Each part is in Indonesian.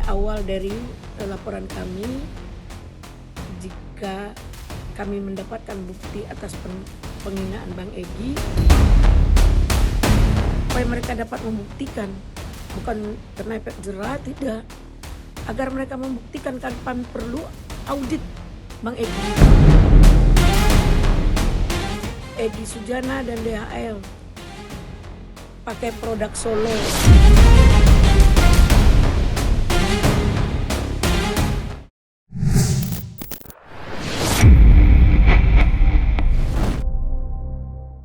awal dari laporan kami jika kami mendapatkan bukti atas penghinaan Bang Egy, supaya mereka dapat membuktikan, bukan karena efek jerah, tidak, agar mereka membuktikan kan kami perlu audit Bang Egy. Egy Sujana dan DHL pakai produk Solo.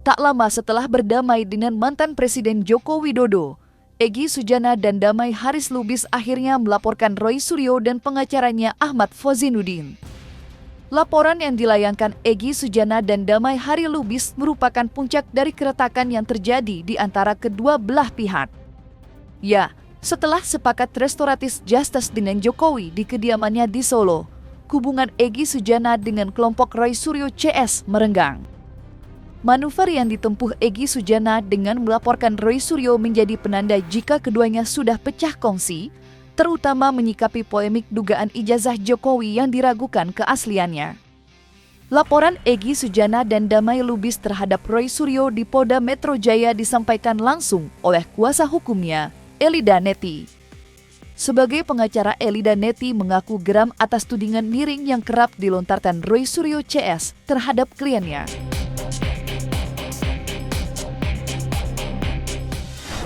Tak lama setelah berdamai dengan mantan Presiden Joko Widodo, Egy Sujana dan Damai Haris Lubis akhirnya melaporkan Roy Suryo dan pengacaranya Ahmad Fozinuddin. Laporan yang dilayangkan Egy Sujana dan Damai Haris Lubis merupakan puncak dari keretakan yang terjadi di antara kedua belah pihak. Ya, setelah sepakat restoratif justice dengan Jokowi di kediamannya di Solo, hubungan Egy Sujana dengan kelompok Roy Suryo CS merenggang. Manuver yang ditempuh Egy Sujana dengan melaporkan Roy Suryo menjadi penanda jika keduanya sudah pecah kongsi, terutama menyikapi polemik dugaan ijazah Jokowi yang diragukan keasliannya. Laporan Egy Sujana dan Damai Lubis terhadap Roy Suryo di Polda Metro Jaya disampaikan langsung oleh kuasa hukumnya, Elida Neti. Sebagai pengacara, Elida Neti mengaku geram atas tudingan miring yang kerap dilontarkan Roy Suryo CS terhadap kliennya.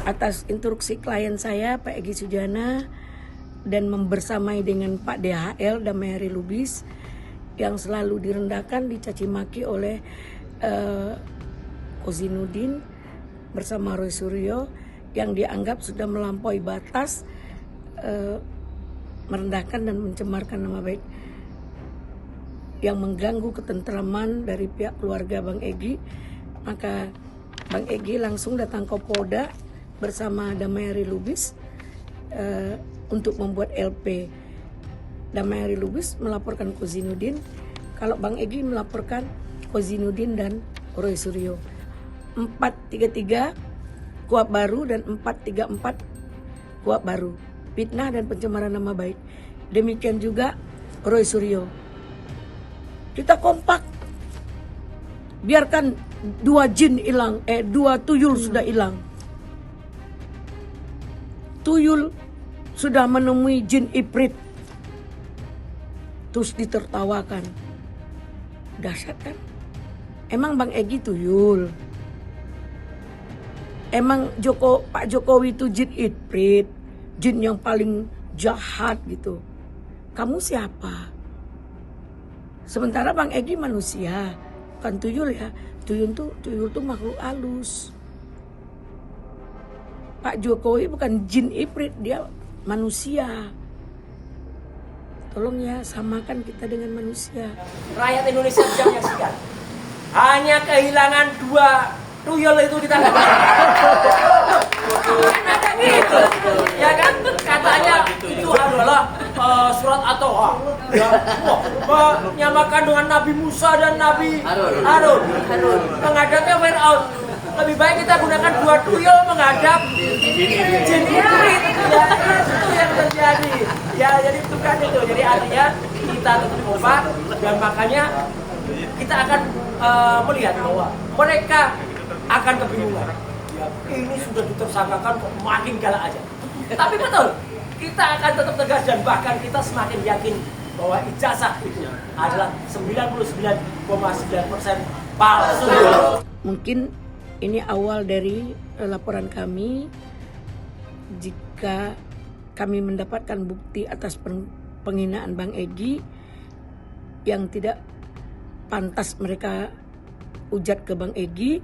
Atas instruksi klien saya, Pak Egy Sujana, dan membersamai dengan Pak DHL, Damai Haris Lubis, yang selalu direndahkan, dicaci maki oleh Fozinuddin bersama Roy Suryo, yang dianggap sudah melampaui batas, merendahkan dan mencemarkan nama baik, yang mengganggu ketentraman dari pihak keluarga Bang Egy. Maka Bang Egy langsung datang ke Polda bersama Damai Haris Lubis untuk membuat LP. Damai Haris Lubis melaporkan Fozinuddin, kalau Bang Egy melaporkan Fozinuddin dan Roy Suryo. 433 kuhap baru dan 434 kuhap baru, fitnah dan pencemaran nama baik. Demikian juga Roy Suryo. Kita kompak, biarkan dua jin hilang, dua tuyul sudah hilang. Tuyul sudah menemui jin Ifrit, terus ditertawakan. Dahsyat kan? Emang Bang Egy tuyul? Emang Pak Jokowi itu jin Ifrit, jin yang paling jahat gitu? Kamu siapa? Sementara Bang Egy manusia, bukan tuyul ya. Tuyul tuh makhluk halus. Pak Jokowi bukan jin Ifrit, dia manusia. Tolong ya, samakan kita dengan manusia. Rakyat Indonesia bisa menyaksikan. Hanya kehilangan dua tuyul itu di tangan. Ada gitu, ya kan? Katanya itu adalah surat At-Toha, ya, menyamakan dengan Nabi Musa dan Nabi Harun. Menghadapnya Fir'aun. Lebih baik kita gunakan dua tuyul menghadap jin Ifrit. Ya, itu yang terjadi. Ya, jadi itu kan itu. Jadi artinya kita tetap kompak, dan makanya kita akan melihat bahwa mereka akan kebingungan. Ya, ini sudah ditersangkakan kok makin galak aja. Tapi betul, kita akan tetap tegas dan bahkan kita semakin yakin bahwa ijazah itu adalah 99,9% palsu. Mungkin ini awal dari laporan kami jika kami mendapatkan bukti atas penghinaan Bang Egy yang tidak pantas mereka ujat ke Bang Egy.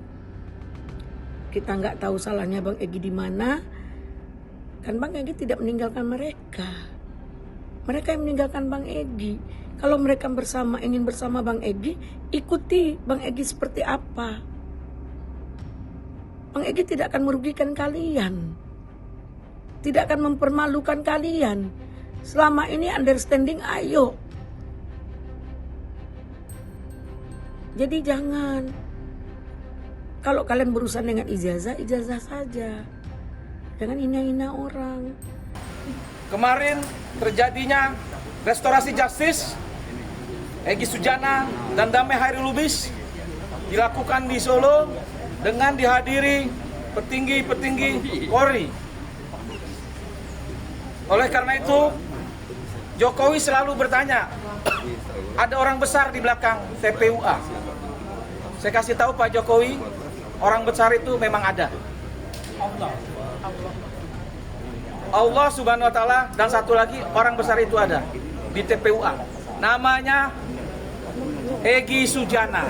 Kita nggak tahu salahnya Bang Egy di mana. Kan Bang Egy tidak meninggalkan mereka. Mereka yang meninggalkan Bang Egy. Kalau mereka ingin bersama Bang Egy, ikuti Bang Egy seperti apa. Bang Egy tidak akan merugikan kalian. Tidak akan mempermalukan kalian. Selama ini understanding, ayo. Jadi jangan. Kalau kalian berurusan dengan ijazah, ijazah saja. Jangan hina-hina orang. kemarin terjadinya restorasi justice Egy Sujana dan Damai Hairil Lubis dilakukan di Solo dengan dihadiri petinggi-petinggi Polri. Oleh karena itu, Jokowi selalu bertanya, ada orang besar di belakang TPUA. Saya kasih tahu Pak Jokowi, orang besar itu memang ada. Allah Subhanahu wa Ta'ala, dan satu lagi orang besar itu ada di TPUA. Namanya Egy Sujana.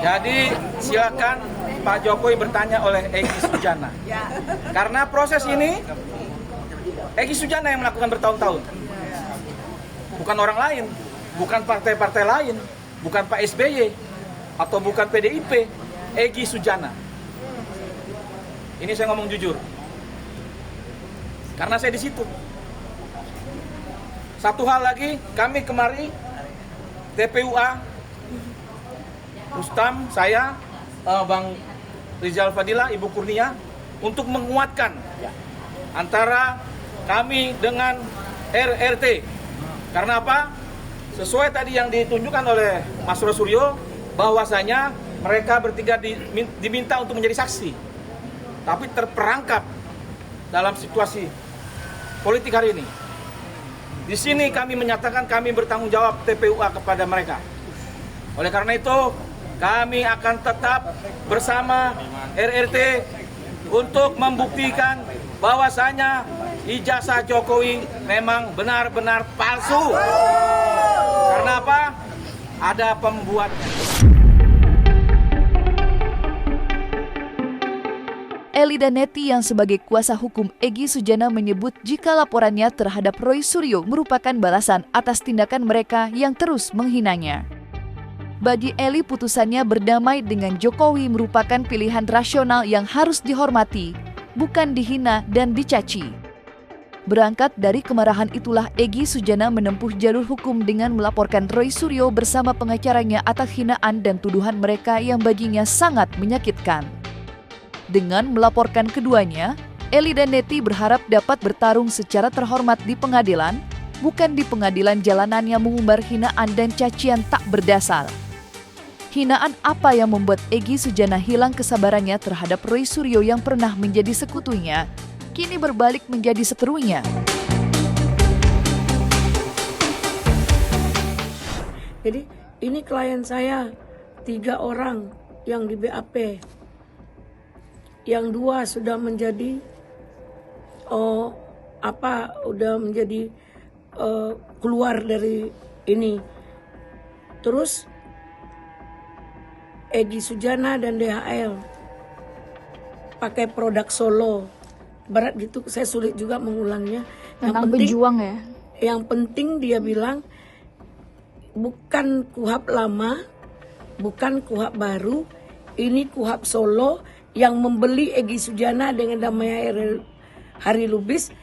Jadi silakan Pak Jokowi bertanya oleh Egy Sujana. Karena proses ini Egy Sujana yang melakukan bertahun-tahun. Bukan orang lain, bukan partai-partai lain, bukan Pak SBY atau bukan PDIP, Egy Sujana. Ini saya ngomong jujur. Karena saya di situ. Satu hal lagi, kami kemari TPUA, Rustam, saya, Bang Rizal Fadila, Ibu Kurnia, untuk menguatkan antara kami dengan RRT. Karena apa? Sesuai tadi yang ditunjukkan oleh Mas Rosuryo, bahwasanya mereka bertiga diminta untuk menjadi saksi, tapi terperangkap dalam situasi politik hari ini. Di sini kami menyatakan kami bertanggung jawab TPUA kepada mereka. Oleh karena itu, kami akan tetap bersama RRT untuk membuktikan bahwasanya ijazah Jokowi memang benar-benar palsu. Karena apa? Ada pembuatnya. Eli Danetti yang sebagai kuasa hukum Egy Sujana menyebut jika laporannya terhadap Roy Suryo merupakan balasan atas tindakan mereka yang terus menghinanya. Bagi Eli, putusannya berdamai dengan Jokowi merupakan pilihan rasional yang harus dihormati, bukan dihina dan dicaci. Berangkat dari kemarahan itulah Egy Sujana menempuh jalur hukum dengan melaporkan Roy Suryo bersama pengacaranya atas hinaan dan tuduhan mereka yang baginya sangat menyakitkan. Dengan melaporkan keduanya, Eli Danetti berharap dapat bertarung secara terhormat di pengadilan, bukan di pengadilan jalanan yang mengumbar hinaan dan cacian tak berdasar. Hinaan apa yang membuat Egy Sujana hilang kesabarannya terhadap Roy Suryo yang pernah menjadi sekutunya, kini berbalik menjadi seterunya. Jadi ini klien saya 3 orang yang di BAP, yang 2 sudah menjadi keluar dari ini. Terus Egy Sujana dan DHL pakai produk Solo. Berat gitu, saya sulit juga mengulangnya. Tentang pejuang ya. Yang penting dia bilang bukan KUHP lama, bukan KUHP baru, ini KUHP Solo yang membeli Egy Sujana dengan Damai Hairil Lubis,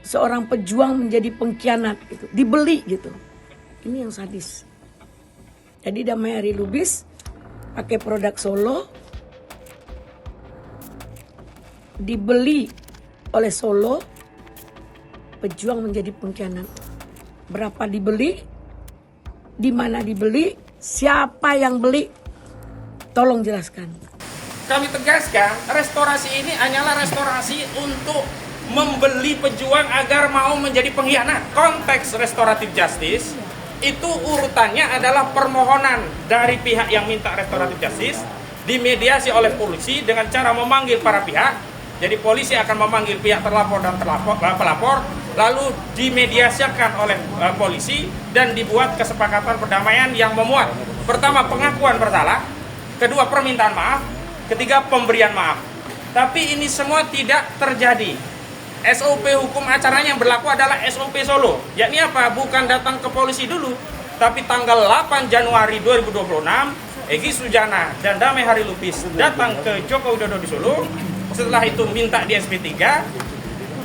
seorang pejuang menjadi pengkhianat gitu, dibeli gitu. Ini yang sadis. Jadi Damai Hairil Lubis pakai produk Solo, dibeli oleh Solo, pejuang menjadi pengkhianat. Berapa dibeli? Di mana dibeli? Siapa yang beli? Tolong jelaskan. Kami tegaskan, restorasi ini hanyalah restorasi untuk membeli pejuang agar mau menjadi pengkhianat. Konteks restoratif justice itu urutannya adalah permohonan dari pihak yang minta restoratif justice dimediasi oleh polisi dengan cara memanggil para pihak. Jadi polisi akan memanggil pihak terlapor dan pelapor, lalu dimediasikan oleh polisi dan dibuat kesepakatan perdamaian yang memuat pertama pengakuan bersalah, kedua permintaan maaf, ketiga pemberian maaf. Tapi ini semua tidak terjadi. SOP hukum acaranya yang berlaku adalah SOP Solo. Yakni apa? Bukan datang ke polisi dulu, tapi tanggal 8 Januari 2026, Egy Sujana dan Damai Hairil Lubis datang ke Joko Widodo di Solo. Setelah itu minta di SP3,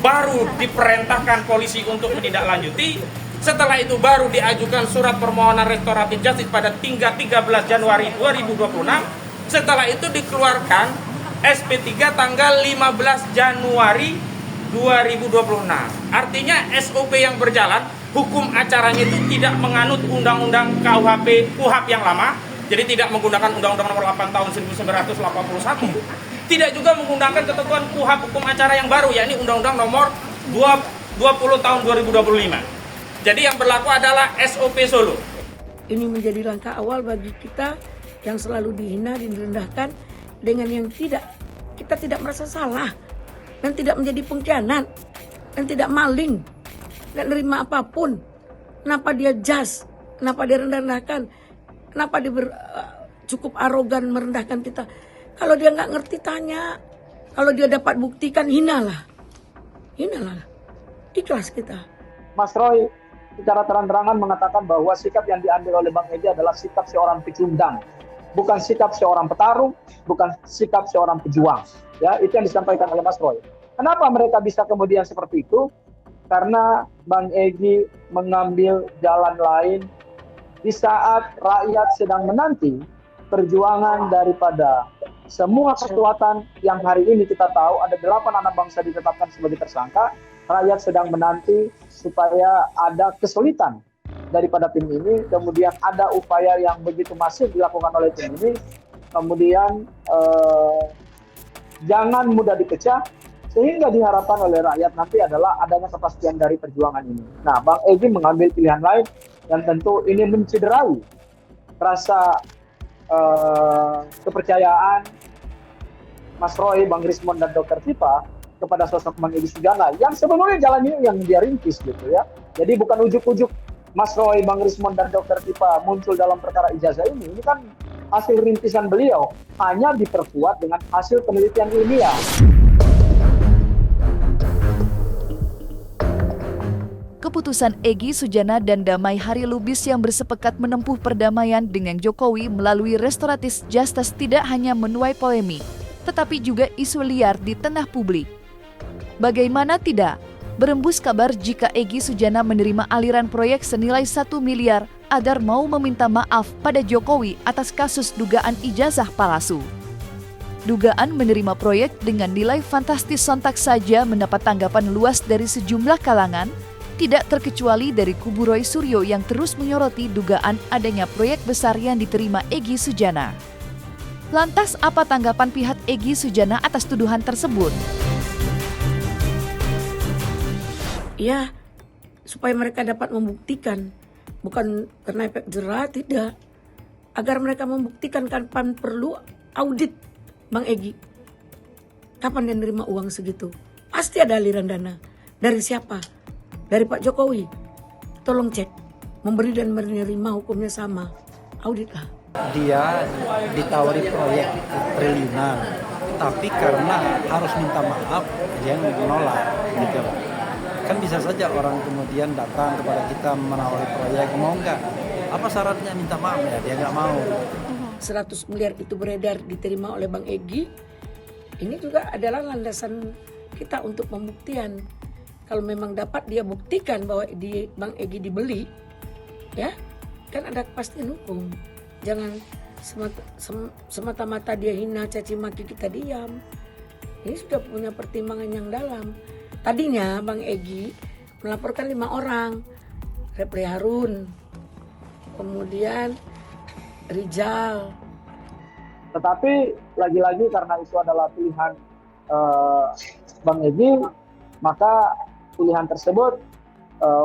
baru diperintahkan polisi untuk menindaklanjuti. Setelah itu baru diajukan surat permohonan restoratif justice pada 13 Januari 2026. Setelah itu dikeluarkan SP3 tanggal 15 Januari 2026. Artinya SOP yang berjalan, hukum acaranya itu tidak menganut Undang-Undang KUHP yang lama, jadi tidak menggunakan Undang-Undang Nomor 8 tahun 1981, tidak juga menggunakan ketentuan KUHP hukum acara yang baru, yakni Undang-Undang Nomor 20 tahun 2025. Jadi yang berlaku adalah SOP Solo. Ini menjadi langkah awal bagi kita yang selalu dihina dan direndahkan dengan yang kita tidak merasa salah dan tidak menjadi pengkhianat dan tidak maling dan nerima apapun. Kenapa dia jas? Kenapa dia rendah-rendahkan? Kenapa dia cukup arogan merendahkan kita? Kalau dia nggak ngerti tanya. Kalau dia dapat buktikan hinalah. Ikhlas kita. Mas Roy secara terang-terangan mengatakan bahwa sikap yang diambil oleh Bang Egy adalah sikap seorang pecundang, bukan sikap seorang petarung, bukan sikap seorang pejuang. Ya, itu yang disampaikan oleh Mas Roy. Kenapa mereka bisa kemudian seperti itu? Karena Bang Egy mengambil jalan lain di saat rakyat sedang menanti perjuangan daripada semua kekuatan yang hari ini kita tahu ada 8 anak bangsa ditetapkan sebagai tersangka. Rakyat sedang menanti supaya ada kesulitan daripada tim ini, kemudian ada upaya yang begitu masif dilakukan oleh tim ini, kemudian jangan mudah dipecah, sehingga diharapkan oleh rakyat nanti adalah adanya kepastian dari perjuangan ini. Nah, Bang Egy mengambil pilihan lain yang tentu ini mencederai rasa kepercayaan Mas Roy, Bang Rismond, dan Dr. Tipa kepada sosok Bang Egy Sujana yang sebenarnya jalan ini yang dia rintis gitu ya. Jadi bukan ujuk-ujuk Mas Roy, Bang Rismond, dan Dr. Tipa muncul dalam perkara ijazah ini. Ini kan hasil rintisan beliau, hanya diperkuat dengan hasil penelitian ilmiah. Keputusan Egy Sujana dan Damai Harilubis yang bersepakat menempuh perdamaian dengan Jokowi melalui restoratif justice tidak hanya menuai polemik, tetapi juga isu liar di tengah publik. Bagaimana tidak, berembus kabar jika Egy Sujana menerima aliran proyek senilai 1 miliar agar mau meminta maaf pada Jokowi atas kasus dugaan ijazah palsu. Dugaan menerima proyek dengan nilai fantastis sontak saja mendapat tanggapan luas dari sejumlah kalangan, tidak terkecuali dari kubu Roy Suryo yang terus menyoroti dugaan adanya proyek besar yang diterima Egy Sujana. Lantas apa tanggapan pihak Egy Sujana atas tuduhan tersebut? Ya, supaya mereka dapat membuktikan, bukan karena efek jerah, tidak. Agar mereka membuktikan kapan perlu audit Bang Egy. Kapan dia nerima uang segitu? Pasti ada aliran dana. Dari siapa? Dari Pak Jokowi. Tolong cek. Memberi dan menerima hukumnya sama. Auditlah. Dia ditawari proyek triliunan, tapi karena harus minta maaf, dia menolak gitu. Kan bisa saja orang kemudian datang kepada kita menawari proyek, mau nggak? Apa syaratnya minta maaf? Ya dia nggak mau. 100 miliar itu beredar diterima oleh Bang Egy. Ini juga adalah landasan kita untuk pembuktian. Kalau memang dapat dia buktikan bahwa Bang Egy dibeli, ya kan ada kepastian hukum. Jangan semata-mata dia hina, caci maki kita diam. Ini sudah punya pertimbangan yang dalam. Tadinya Bang Egy melaporkan 5 orang. Repri Harun, kemudian Rizal. Tetapi lagi-lagi karena itu adalah pilihan Bang Egy, maka pilihan tersebut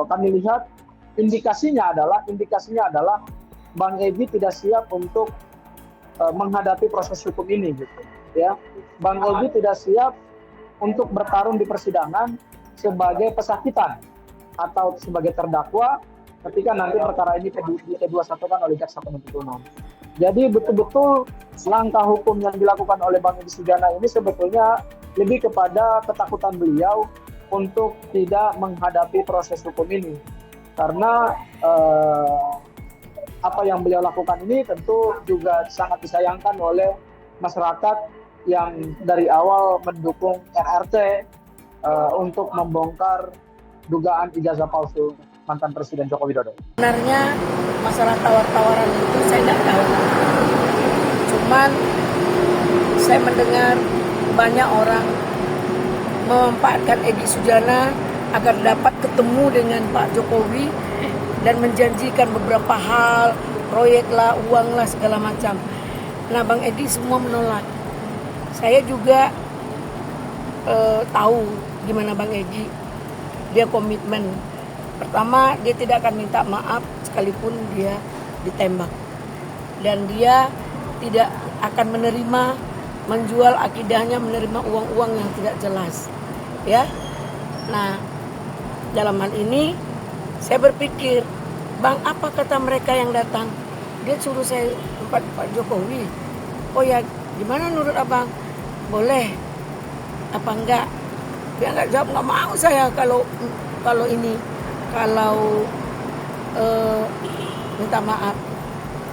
kami lihat indikasinya adalah Bang Egy tidak siap untuk menghadapi proses hukum ini gitu ya. Bang Egy tidak siap untuk bertarung di persidangan sebagai pesakitan atau sebagai terdakwa ketika nanti perkara ini di-P21-kan oleh jaksa penuntut umum. Jadi betul-betul langkah hukum yang dilakukan oleh Bang Egy Sujana ini sebetulnya lebih kepada ketakutan beliau untuk tidak menghadapi proses hukum ini. Karena apa yang beliau lakukan ini tentu juga sangat disayangkan oleh masyarakat yang dari awal mendukung RRT untuk membongkar dugaan ijazah palsu mantan Presiden Joko Widodo. Sebenarnya masalah tawar-tawaran itu saya tidak tahu. Cuman saya mendengar banyak orang memanfaatkan Egy Sujana agar dapat ketemu dengan Pak Jokowi dan menjanjikan beberapa hal, proyek lah, uang lah, segala macam. Nah, Bang Egy semua menolak. Saya juga tahu gimana Bang Egy. Dia komitmen. Pertama, dia tidak akan minta maaf sekalipun dia ditembak. Dan dia tidak akan menerima, menjual akidahnya, menerima uang-uang yang tidak jelas. Ya. Nah, dalam hal ini saya berpikir, Bang, apa kata mereka yang datang? Dia suruh saya tempat Pak Jokowi. Oh ya, gimana menurut Abang? Boleh apa enggak? Dia enggak jawab, enggak mau saya kalau minta maaf.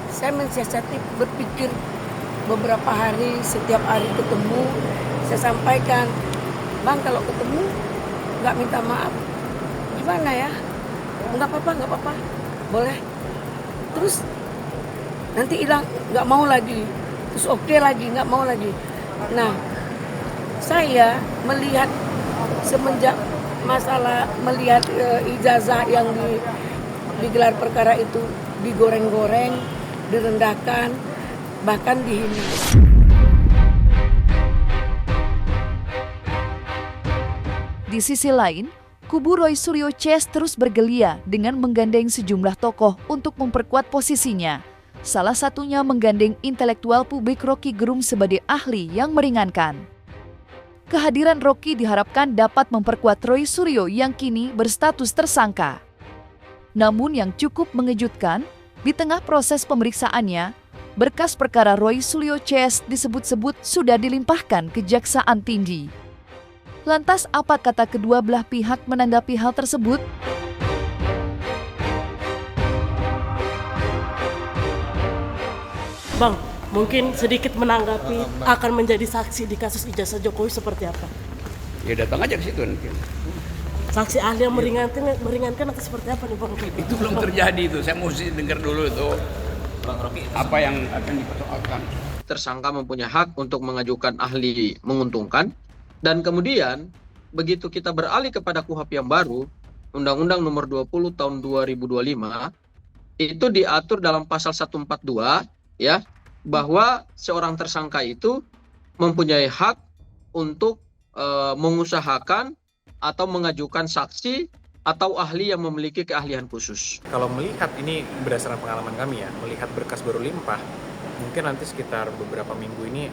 Saya mensiasati berpikir beberapa hari, setiap hari ketemu, saya sampaikan, Bang, kalau ketemu nggak minta maaf, gimana ya? Nggak apa-apa, boleh. Terus nanti hilang, nggak mau lagi. Terus oke lagi, nggak mau lagi. Nah, saya melihat semenjak masalah melihat ijazah yang digelar perkara itu digoreng-goreng, direndahkan, bahkan dihina. Di sisi lain, kubu Roy Suryo CS terus bergelia dengan menggandeng sejumlah tokoh untuk memperkuat posisinya. Salah satunya menggandeng intelektual publik Rocky Gerung sebagai ahli yang meringankan. Kehadiran Rocky diharapkan dapat memperkuat Roy Suryo yang kini berstatus tersangka. Namun yang cukup mengejutkan, di tengah proses pemeriksaannya, berkas perkara Roy Suryo CS disebut-sebut sudah dilimpahkan ke Kejaksaan Tinggi. Lantas apa kata kedua belah pihak menanggapi hal tersebut? Bang, mungkin sedikit menanggapi akan menjadi saksi di kasus ijazah Jokowi seperti apa? Ya datang aja ke situ nanti. Saksi ahli yang meringankan atau seperti apa nih Bang? Itu belum terjadi itu, saya mesti dengar dulu itu apa yang akan dipersoalkan. Tersangka mempunyai hak untuk mengajukan ahli menguntungkan, dan kemudian begitu kita beralih kepada KUHP yang baru, Undang-Undang Nomor 20 Tahun 2025, itu diatur dalam pasal 142 ya, bahwa seorang tersangka itu mempunyai hak untuk mengusahakan atau mengajukan saksi atau ahli yang memiliki keahlian khusus. Kalau melihat ini berdasarkan pengalaman kami ya, melihat berkas baru limpah, mungkin nanti sekitar beberapa minggu ini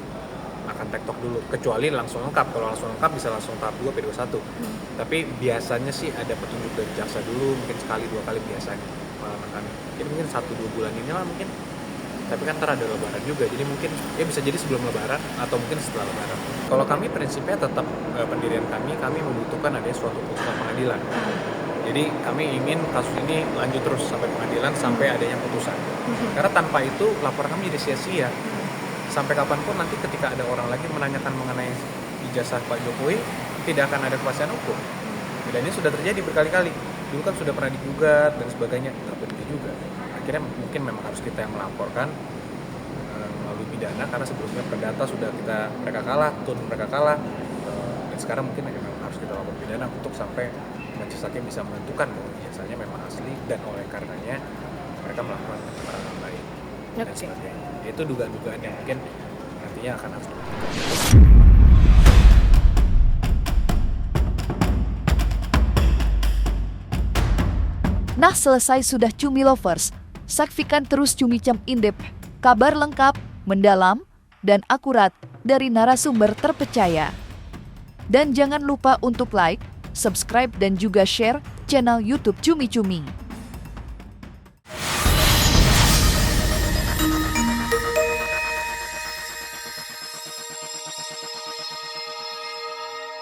akan tektok dulu, kecuali langsung lengkap. Kalau langsung lengkap bisa langsung tahap 2 P21. Tapi biasanya sih ada petunjuk dari jaksa dulu, mungkin sekali 2 kali biasanya pengalaman kami. Jadi mungkin 1-2 bulan ini lah mungkin. Tapi kan ntar ada lebaran juga, jadi mungkin ya bisa jadi sebelum lebaran atau mungkin setelah lebaran. Kalau kami prinsipnya tetap pendirian kami membutuhkan adanya suatu putusan pengadilan. Jadi kami ingin kasus ini lanjut terus sampai pengadilan, sampai adanya putusan. Karena tanpa itu laporan kami jadi sia-sia. Sampai kapanpun nanti ketika ada orang lagi menanyakan mengenai ijazah Pak Jokowi, tidak akan ada kepastian hukum. Dan ini sudah terjadi berkali-kali. Dulu kan sudah pernah digugat dan sebagainya, nggak berhenti juga. Akhirnya mungkin memang harus kita yang melaporkan melalui pidana, karena sebelumnya perdata sudah mereka kalah, dan sekarang mungkin memang harus kita lapor pidana untuk sampai majelis hakim bisa menentukan bahwa ijazahnya memang asli dan oleh karenanya mereka melakukan perangan lain dan sebagainya. Itu dugaan-dugaan yang mungkin nantinya akan harus dilakukan. Nah, selesai sudah Cumi Lovers. Saksikan terus Cumi Cam Indep, kabar lengkap, mendalam, dan akurat dari narasumber terpercaya. Dan jangan lupa untuk like, subscribe, dan juga share channel YouTube Cumi Cumi.